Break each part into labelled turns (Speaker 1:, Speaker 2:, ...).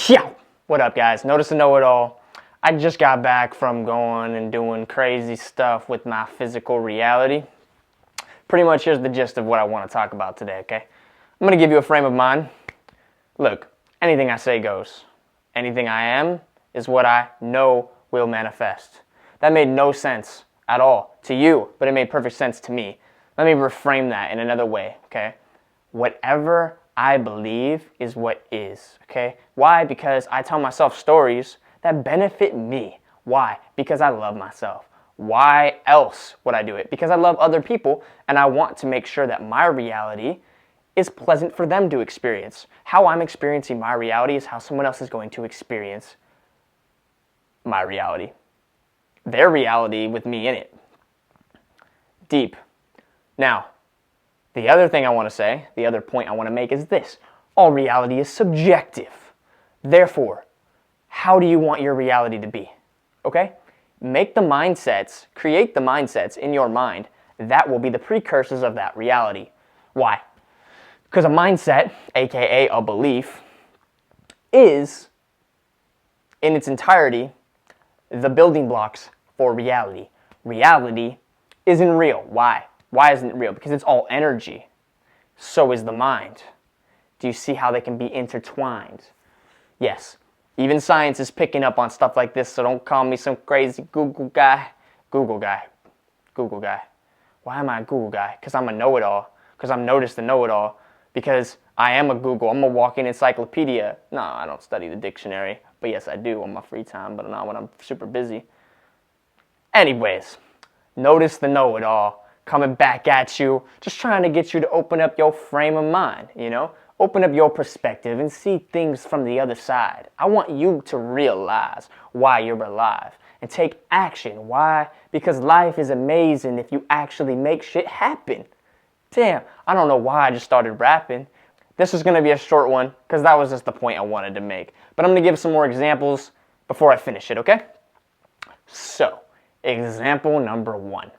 Speaker 1: Yow! What up, guys? Notice the know-it-all. I just got back from going and doing crazy stuff with my physical reality. Pretty much here's the gist of what I want to talk about today, okay? I'm going to give you a frame of mind. Look, anything I say goes. Anything I am is what I know will manifest. That made no sense at all to you, but it made perfect sense to me. Let me reframe that in another way, okay? Whatever I believe is what is, okay? Why? Because I tell myself stories that benefit me. Why? Because I love myself. Why else would I do it? Because I love other people and I want to make sure that my reality is pleasant for them to experience. How I'm experiencing my reality is how someone else is going to experience my reality. Their reality with me in it. Deep. Now, the other thing I want to say, the other point I want to make is this. All reality is subjective. Therefore, how do you want your reality to be? Okay? Make the mindsets, create the mindsets in your mind that will be the precursors of that reality. Why? Because a mindset, aka a belief, is, in its entirety, the building blocks for reality. Reality isn't real. Why? Why isn't it real? Because it's all energy. So is the mind. Do you see how they can be intertwined? Yes. Even science is picking up on stuff like this, so don't call me some crazy Google guy. Google guy. Google guy. Why am I a Google guy? Because I'm a know-it-all. Because I'm noticed the know-it-all. Because I am a Google. I'm a walking encyclopedia. No, I don't study the dictionary. But yes, I do on my free time, but not when I'm super busy. Anyways, notice the know-it-all coming back at you, just trying to get you to open up your frame of mind, you know? Open up your perspective and see things from the other side. I want you to realize why you're alive and take action. Why? Because life is amazing if you actually make shit happen. Damn, I don't know why I just started rapping. This is going to be a short one because that was just the point I wanted to make. But I'm going to give some more examples before I finish it, okay? So, example number 1.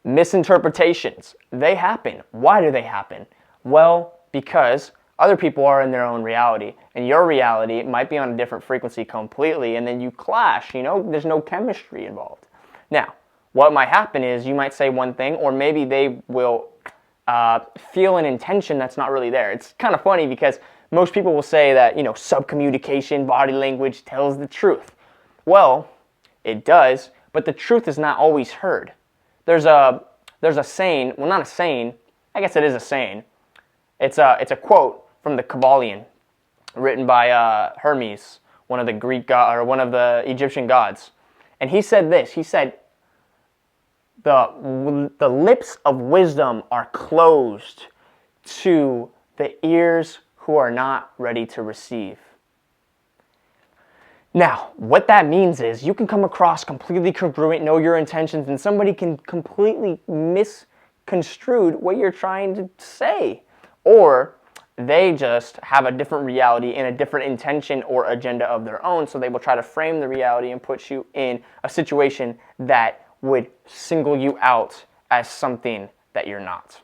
Speaker 1: Misinterpretations. They happen. Why do they happen? Well, because other people are in their own reality, and your reality might be on a different frequency completely, and then you clash, you know? There's no chemistry involved. Now, what might happen is you might say one thing, or maybe they will feel an intention that's not really there. It's kind of funny because most people will say that, you know, subcommunication, body language tells the truth. Well, it does, but the truth is not always heard. There's a saying, well, not a saying, I guess it is a saying. It's a quote from the Kabbalion, written by Hermes, one of the Greek or one of the Egyptian gods. And he said this, he said, the lips of wisdom are closed to the ears who are not ready to receive. Now, what that means is you can come across completely congruent, know your intentions, and somebody can completely misconstrue what you're trying to say. Or they just have a different reality and a different intention or agenda of their own, so they will try to frame the reality and put you in a situation that would single you out as something that you're not.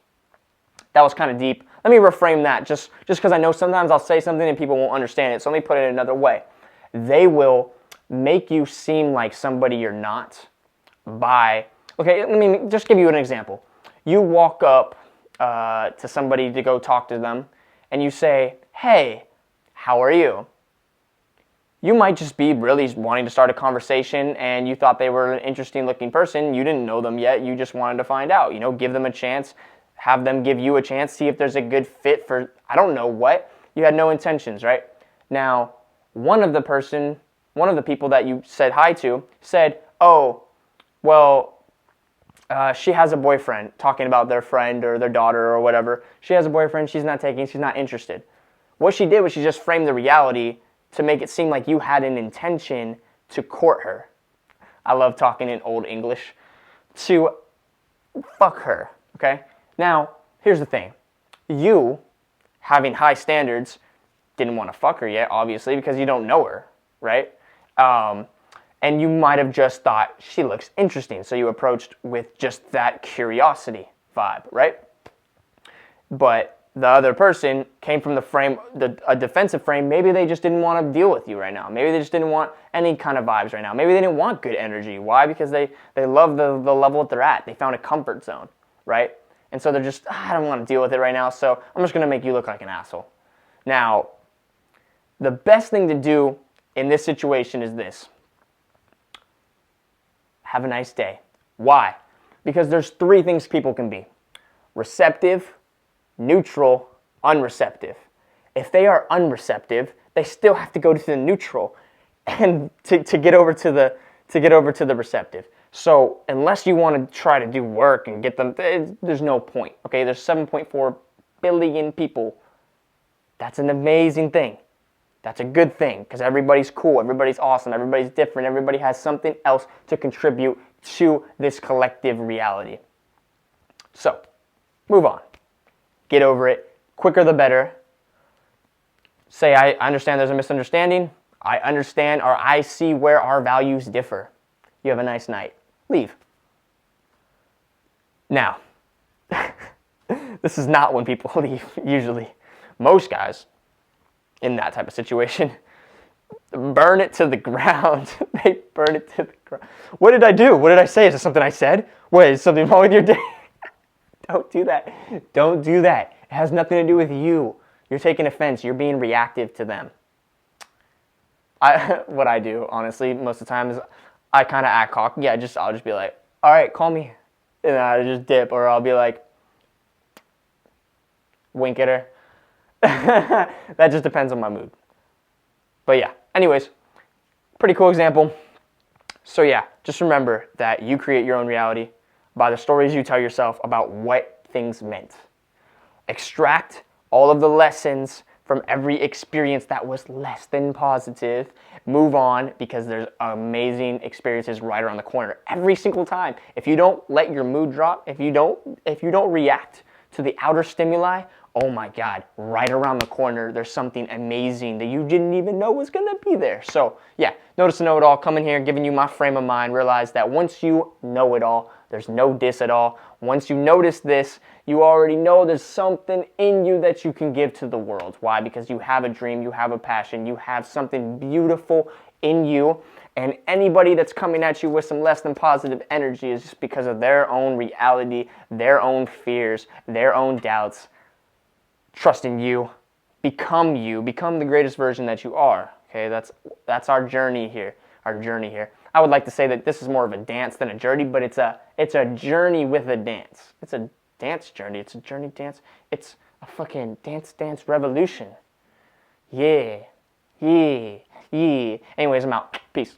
Speaker 1: That was kind of deep. Let me reframe that just because I know sometimes I'll say something and people won't understand it, so let me put it another way. They will make you seem like somebody you're not by, okay, let me just give you an example. You walk up to somebody to go talk to them, and you say, hey, how are you? You might just be really wanting to start a conversation, and you thought they were an interesting looking person. You didn't know them yet. You just wanted to find out, you know, give them a chance, have them give you a chance, see if there's a good fit for, I don't know what. You had no intentions, right? Now, one of the people that you said hi to said, oh, well, she has a boyfriend, talking about their friend or their daughter or whatever. She has a boyfriend, she's not interested. What she did was she just framed the reality to make it seem like you had an intention to court her. I love talking in old English. To fuck her, okay? Now, here's the thing. You, having high standards, didn't want to fuck her yet, obviously, because you don't know her, right? And you might have just thought, she looks interesting, so you approached with just that curiosity vibe, right? But the other person came from the frame, a defensive frame. Maybe they just didn't want to deal with you right now. Maybe they just didn't want any kind of vibes right now. Maybe they didn't want good energy. Why? Because they love the level that they're at. They found a comfort zone, right? And so they're just, I don't want to deal with it right now, so I'm just going to make you look like an asshole. Now, the best thing to do in this situation is this. Have a nice day. Why? Because there's 3 things people can be. Receptive, neutral, unreceptive. If they are unreceptive, they still have to go to the neutral and to get over to the receptive. So unless you want to try to do work and get them, there's no point. Okay, there's 7.4 billion people. That's an amazing thing. That's a good thing because everybody's cool, everybody's awesome, everybody's different, everybody has something else to contribute to this collective reality. So, move on. Get over it. Quicker the better. Say, I understand there's a misunderstanding. I understand or I see where our values differ. You have a nice night. Leave. Now, this is not when people leave, usually. Most guys, in that type of situation, burn it to the ground. They burn it to the ground. What did I do? What did I say? Is it something I said? Wait, is something wrong with your day? Don't do that. Don't do that. It has nothing to do with you. You're taking offense. You're being reactive to them. What I do, honestly, most of the time is I kind of act cocky. Yeah, I'll just be like, all right, call me. And I just dip. Or I'll be like, wink at her. That just depends on my mood. But yeah, anyways, pretty cool example. So yeah, just remember that you create your own reality by the stories you tell yourself about what things meant. Extract all of the lessons from every experience that was less than positive. Move on because there's amazing experiences right around the corner every single time. If you don't let your mood drop, if you don't react to the outer stimuli, oh my God, right around the corner, there's something amazing that you didn't even know was gonna be there. So yeah, Notice to Know It All, coming here, giving you my frame of mind. Realize that once you know it all, there's no diss at all. Once you notice this, you already know there's something in you that you can give to the world. Why? Because you have a dream, you have a passion, you have something beautiful in you. And anybody that's coming at you with some less than positive energy is just because of their own reality, their own fears, their own doubts. Trust in you, become the greatest version that you are. Okay, that's our journey here. I would like to say that this is more of a dance than a journey, but it's a journey with a dance. It's a dance journey. It's a journey dance. It's a fucking dance revolution. Yeah. Anyways, I'm out. Peace.